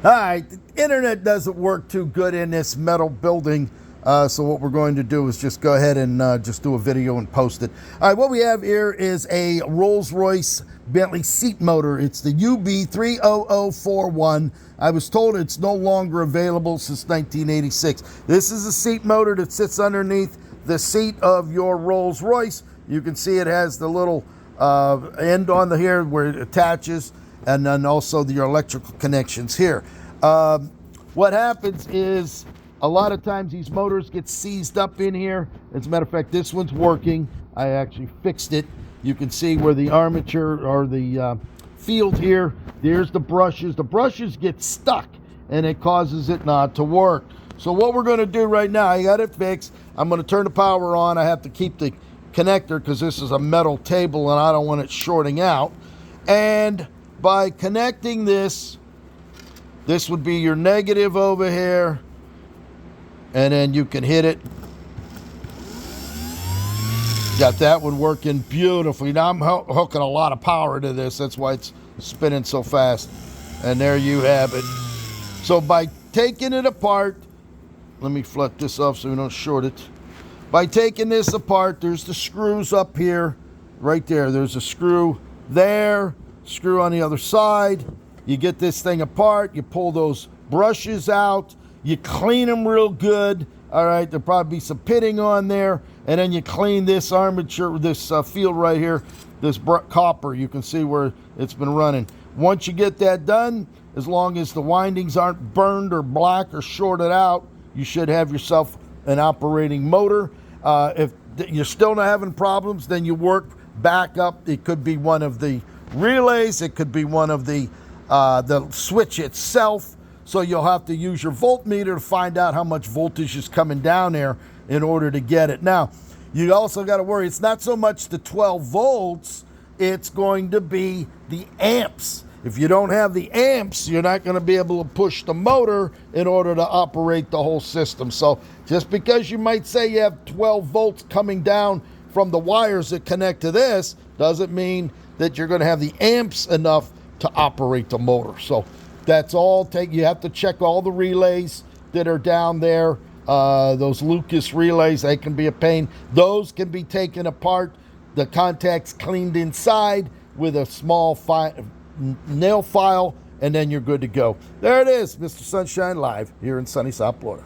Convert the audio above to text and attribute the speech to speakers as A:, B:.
A: All right, the internet doesn't work too good in this metal building, so what we're going to do is just go ahead and just do a video and post it. All right, what we have here is a Rolls-Royce Bentley seat motor. It's the UB30041. I was told it's no longer available since 1986. This is a seat motor that sits underneath the seat of your Rolls-Royce. You can see it has the little end on the here where it attaches, and then also your electrical connections here. What happens is a lot of times these motors get seized up in here. As a matter of fact, this one's working. I actually fixed it. You can see where the armature or the field here, there's the brushes. The brushes get stuck and it causes it not to work. So what we're going to do right now, I got it fixed. I'm going to turn the power on. I have to keep the connector because this is a metal table and I don't want it shorting out. And by connecting this would be your negative over here, and then you can hit it. Got that one working beautifully. Now I'm hooking a lot of power to this. That's why it's spinning so fast. And there you have it. So by taking it apart, let me flip this off so we don't short it. By taking this apart, there's the screws up here, right there. There's a screw there, screw on the other side. You get this thing apart, you pull those brushes out, you clean them real good. All right, there'll probably be some pitting on there, and then you clean this armature, this field right here, this copper. You can see where it's been running. Once you get that done, as long as the windings aren't burned or black or shorted out, you should have yourself an operating motor. If you're still not having problems, then you work back up. It could be one of the relays, it could be one of the switch itself. So you'll have to use your voltmeter to find out how much voltage is coming down there in order to get it. Now, you also got to worry, it's not so much the 12 volts, it's going to be the amps. If you don't have the amps, you're not going to be able to push the motor in order to operate the whole system. So just because you might say you have 12 volts coming down from the wires that connect to this, doesn't mean that you're going to have the amps enough to operate the motor. So that's all. You have to check all the relays that are down there. Those Lucas relays, they can be a pain. Those can be taken apart, the contacts cleaned inside with a small nail file, and then you're good to go. There it is, Mr. Sunshine Live here in sunny South Florida.